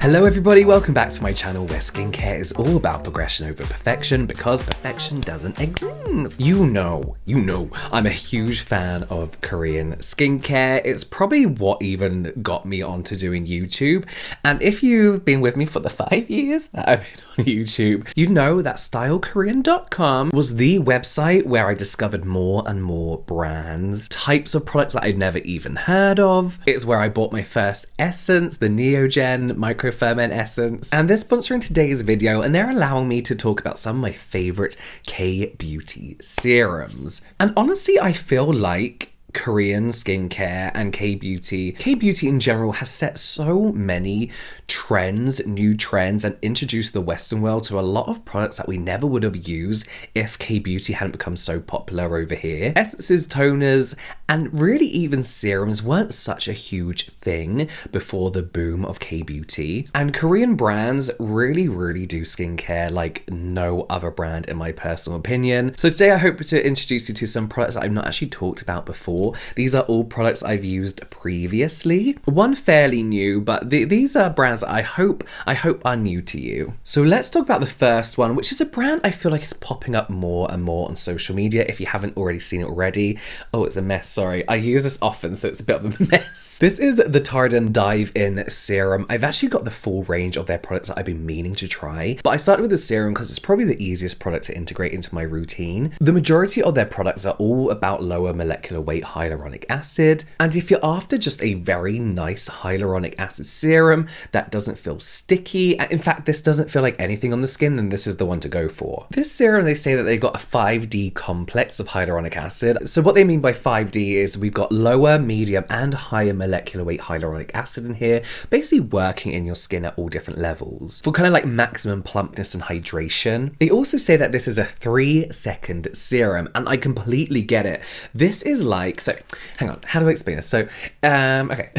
Hello everybody, welcome back to my channel where skincare is all about progression over perfection because perfection doesn't exist. You know, I'm a huge fan of Korean skincare. It's probably what even got me onto doing YouTube. And if you've been with me for the 5 years that I've been on YouTube, you know that stylekorean.com was the website where I discovered more and more brands, types of products that I'd never even heard of. It's where I bought my first essence, the Neogen Microferment Essence. And they're sponsoring today's video and they're allowing me to talk about some of my favorite Kbeauty serums. And honestly, I feel like Korean skincare and Kbeauty in general has set so many trends, new trends, and introduced the Western world to a lot of products that we never would have used if Kbeauty hadn't become so popular over here. Essences, toners, and really even serums weren't such a huge thing before the boom of Kbeauty. And Korean brands really do skincare like no other brand in my personal opinion. So today I hope to introduce you to some products that I've not actually talked about before. These are all products I've used previously. One fairly new, but these are brands that I hope are new to you. So let's talk about the first one, which is a brand I feel like is popping up more and more on social media if you haven't already seen it already. Oh, it's a mess, sorry. I use this often, so it's a bit of a mess. This is the Torriden Dive-In Serum. I've actually got the full range of their products that I've been meaning to try, but I started with the serum because it's probably the easiest product to integrate into my routine. The majority of their products are all about lower molecular weight hyaluronic acid, and if you're after just a very nice hyaluronic acid serum that doesn't feel sticky, in fact this doesn't feel like anything on the skin, then this is the one to go for. This serum, they say that they've got a 5D complex of hyaluronic acid. So what they mean by 5D is we've got lower, medium, and higher molecular weight hyaluronic acid in here, basically working in your skin at all different levels for kind of like maximum plumpness and hydration. They also say that this is a 3-second serum, and I completely get it. This is like, so hang on, how do I explain this? So, okay.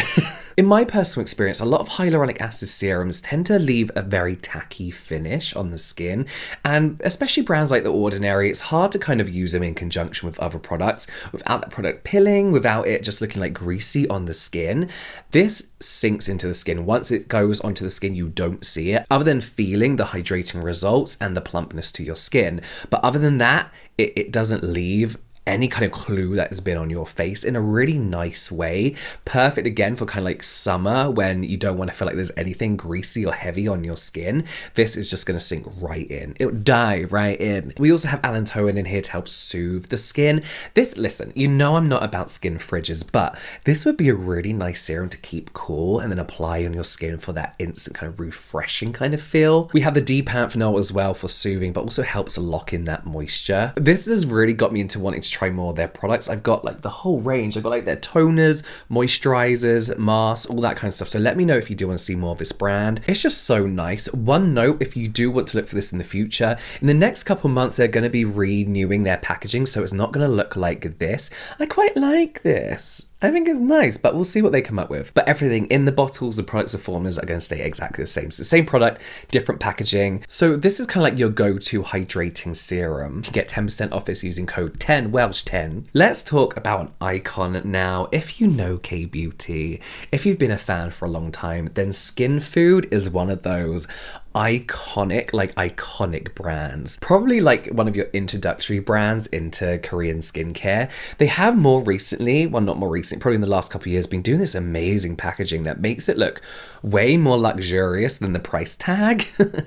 In my personal experience, a lot of hyaluronic acid serums tend to leave a very tacky finish on the skin, and especially brands like The Ordinary, it's hard to kind of use them in conjunction with other products without that product pilling, without it just looking like greasy on the skin. This sinks into the skin. Once it goes onto the skin, you don't see it, other than feeling the hydrating results and the plumpness to your skin. But other than that, it doesn't leave any kind of clue that has been on your face in a really nice way. Perfect again for kind of like summer when you don't want to feel like there's anything greasy or heavy on your skin. This is just going to sink right in. It'll dive right in. We also have allantoin in here to help soothe the skin. This, listen, you know I'm not about skin fridges, but this would be a really nice serum to keep cool and then apply on your skin for that instant kind of refreshing kind of feel. We have the D-panthenol as well for soothing, but also helps lock in that moisture. This has really got me into wanting to try more of their products. I've got like the whole range. I've got like their toners, moisturizers, masks, all that kind of stuff. So let me know if you do want to see more of this brand. It's just so nice. One note, if you do want to look for this in the future, in the next couple months, they're going to be renewing their packaging. So it's not going to look like this. I quite like this. I think it's nice, but we'll see what they come up with. But everything in the bottles, the products, the formulas are going to stay exactly the same. So same product, different packaging. So this is kind of like your go-to hydrating serum. You can get 10% off this using code 10, Welsh 10. Let's talk about an icon now. If you know Kbeauty, if you've been a fan for a long time, then Skinfood is one of those iconic brands. Probably like one of your introductory brands into Korean skincare. They have more recently, well not more recently, probably in the last couple of years, been doing this amazing packaging that makes it look way more luxurious than the price tag.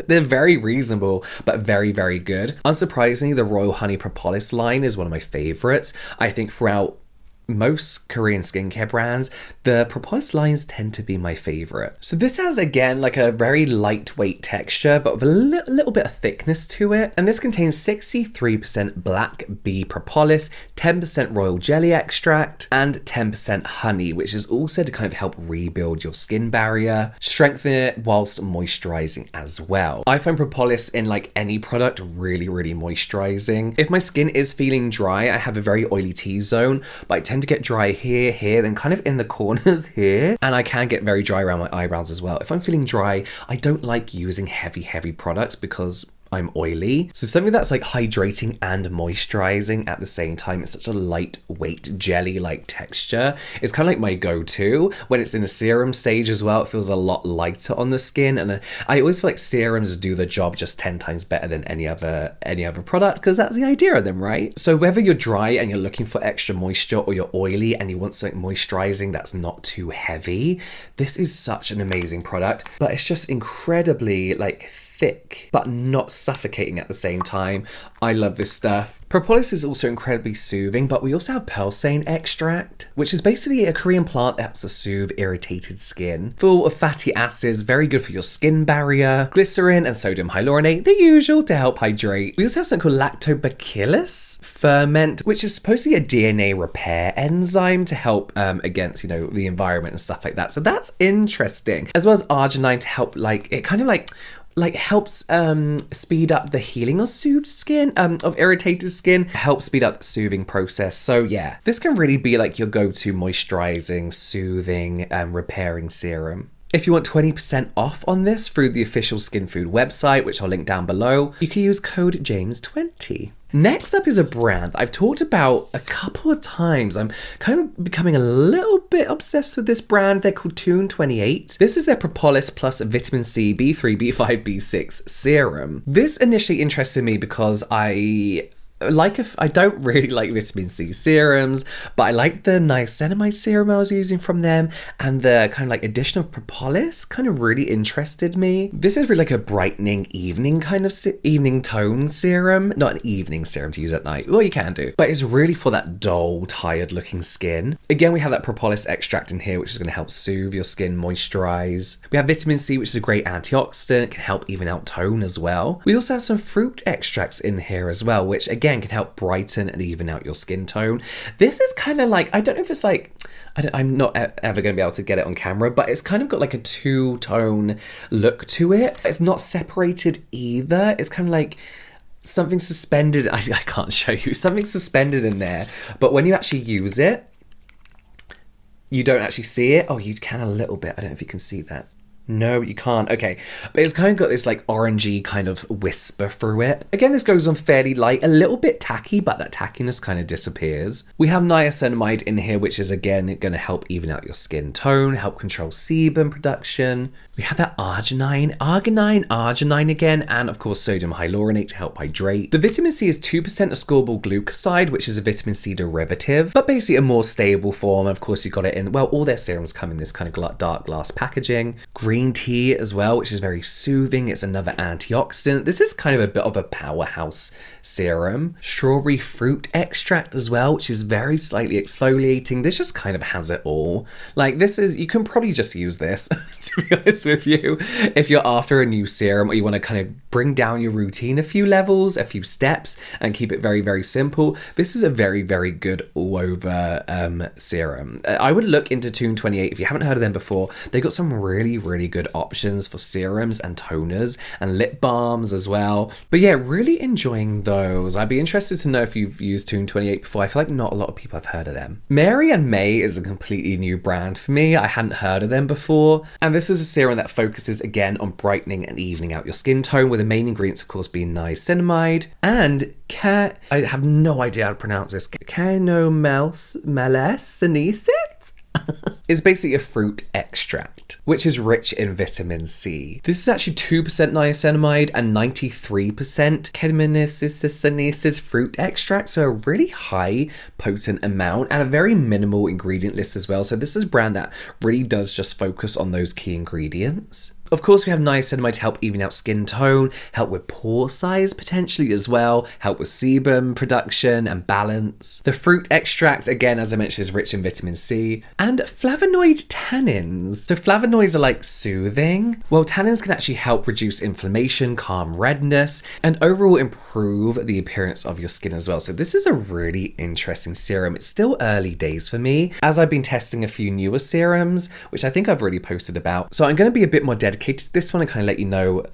They're very reasonable, but very good. Unsurprisingly, the Royal Honey Propolis line is one of my favorites. I think throughout most Korean skincare brands, the Propolis lines tend to be my favorite. So this has, again, like a very lightweight texture, but with a little bit of thickness to it. And this contains 63% black bee propolis, 10% royal jelly extract, and 10% honey, which is also to kind of help rebuild your skin barrier, strengthen it whilst moisturizing as well. I find propolis in like any product really moisturizing. If my skin is feeling dry, I have a very oily T-zone, but I tend to get dry here, then kind of in the corners here. And I can get very dry around my eyebrows as well. If I'm feeling dry, I don't like using heavy products because I'm oily. So something that's like hydrating and moisturizing at the same time. It's such a lightweight jelly-like texture. It's kind of like my go-to. When it's in a serum stage as well, it feels a lot lighter on the skin. And I always feel like serums do the job just 10 times better than any other product, because that's the idea of them, right? So whether you're dry and you're looking for extra moisture, or you're oily and you want something moisturizing that's not too heavy, this is such an amazing product. But it's just incredibly like thick but not suffocating at the same time. I love this stuff. Propolis is also incredibly soothing, but we also have Purslane extract, which is basically a Korean plant that helps to soothe irritated skin. Full of fatty acids, very good for your skin barrier. Glycerin and sodium hyaluronate, the usual, to help hydrate. We also have something called lactobacillus ferment, which is supposedly a DNA repair enzyme to help against, you know, the environment and stuff like that. So that's interesting. As well as arginine to help, like, it kind of like helps speed up the healing of soothed skin, of irritated skin, helps speed up the soothing process. So yeah, this can really be like your go-to moisturizing, soothing, repairing serum. If you want 20% off on this through the official Skinfood website, which I'll link down below, you can use code JAMES20. Next up is a brand I've talked about a couple of times. I'm kind of becoming a little bit obsessed with this brand. They're called Toun28. This is their Propolis plus Vitamin C, B3, B5, B6 serum. This initially interested me because I don't really like vitamin C serums, but I like the niacinamide serum I was using from them, and the kind of like addition of propolis kind of really interested me. This is really like a brightening evening kind of evening tone serum, not an evening serum to use at night. Well, you can do, but it's really for that dull, tired looking skin. Again, we have that propolis extract in here, which is going to help soothe your skin, moisturize. We have vitamin C, which is a great antioxidant, can help even out tone as well. We also have some fruit extracts in here as well, which again can help brighten and even out your skin tone. This is kind of like, I don't know if it's like, I'm not ever going to be able to get it on camera, but it's kind of got like a two-tone look to it. It's not separated either. It's kind of like something suspended. I can't show you. Something suspended in there, but when you actually use it, you don't actually see it. Oh, you can a little bit. I don't know if you can see that. No, you can't. Okay. But it's kind of got this like orangey kind of whisper through it. Again, this goes on fairly light, a little bit tacky, but that tackiness kind of disappears. We have niacinamide in here, which is again going to help even out your skin tone, help control sebum production. We have that arginine again, and of course sodium hyaluronate to help hydrate. The vitamin C is 2% ascorbyl glucoside, which is a vitamin C derivative, but basically a more stable form. Of course, you got it in, well, all their serums come in this kind of dark glass packaging. Green tea as well, which is very soothing. It's another antioxidant. This is kind of a bit of a powerhouse serum. Strawberry fruit extract as well, which is very slightly exfoliating. This just kind of has it all. Like, this is, you can probably just use this, to be honest with you, if you're after a new serum, or you want to kind of bring down your routine a few levels, a few steps, and keep it very, very simple. This is a very, very good all-over serum. I would look into Toun28 if you haven't heard of them before. They got some really, really good options for serums and toners and lip balms as well. But yeah, really enjoying those. I'd be interested to know if you've used Toun28 before. I feel like not a lot of people have heard of them. Mary&May is a completely new brand for me. I hadn't heard of them before. And this is a serum that focuses again on brightening and evening out your skin tone, with the main ingredients of course being niacinamide and I have no idea how to pronounce this. Chaenomeles, Sinensis? It's basically a fruit extract, which is rich in vitamin C. This is actually 2% niacinamide and 93% Chaenomeles fruit extract, so a really high potent amount and a very minimal ingredient list as well. So this is a brand that really does just focus on those key ingredients. Of course, we have niacinamide to help even out skin tone, help with pore size potentially as well, help with sebum production and balance. The fruit extract, again, as I mentioned, is rich in vitamin C and flavonoid tannins. So flavonoids are like soothing. Well, tannins can actually help reduce inflammation, calm redness, and overall improve the appearance of your skin as well. So this is a really interesting serum. It's still early days for me, as I've been testing a few newer serums, which I think I've already posted about. So I'm going to be a bit more dedicated to this one and kind of let you know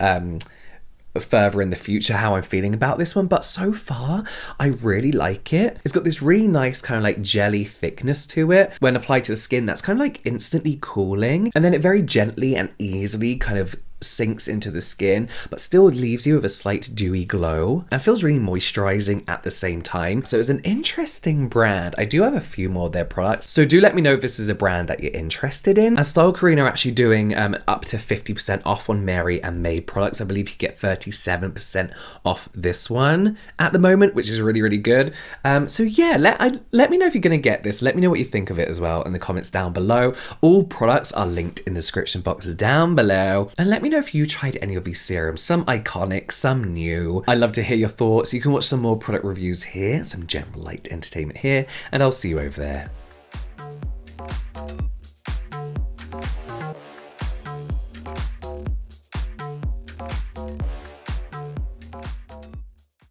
further in the future how I'm feeling about this one, but so far I really like it. It's got this really nice kind of like jelly thickness to it. When applied to the skin, that's kind of like instantly cooling, and then it very gently and easily kind of sinks into the skin, but still leaves you with a slight dewy glow and feels really moisturizing at the same time. So it's an interesting brand. I do have a few more of their products, so do let me know if this is a brand that you're interested in. And Style Korean are actually doing up to 50% off on Mary&May products. I believe you get 37% off this one at the moment, which is really, really good. So yeah, let me know if you're gonna get this. Let me know what you think of it as well in the comments down below. All products are linked in the description boxes down below, and let me know if you tried any of these serums, some iconic, some new. I'd love to hear your thoughts. You can watch some more product reviews here, some general light entertainment here, and I'll see you over there.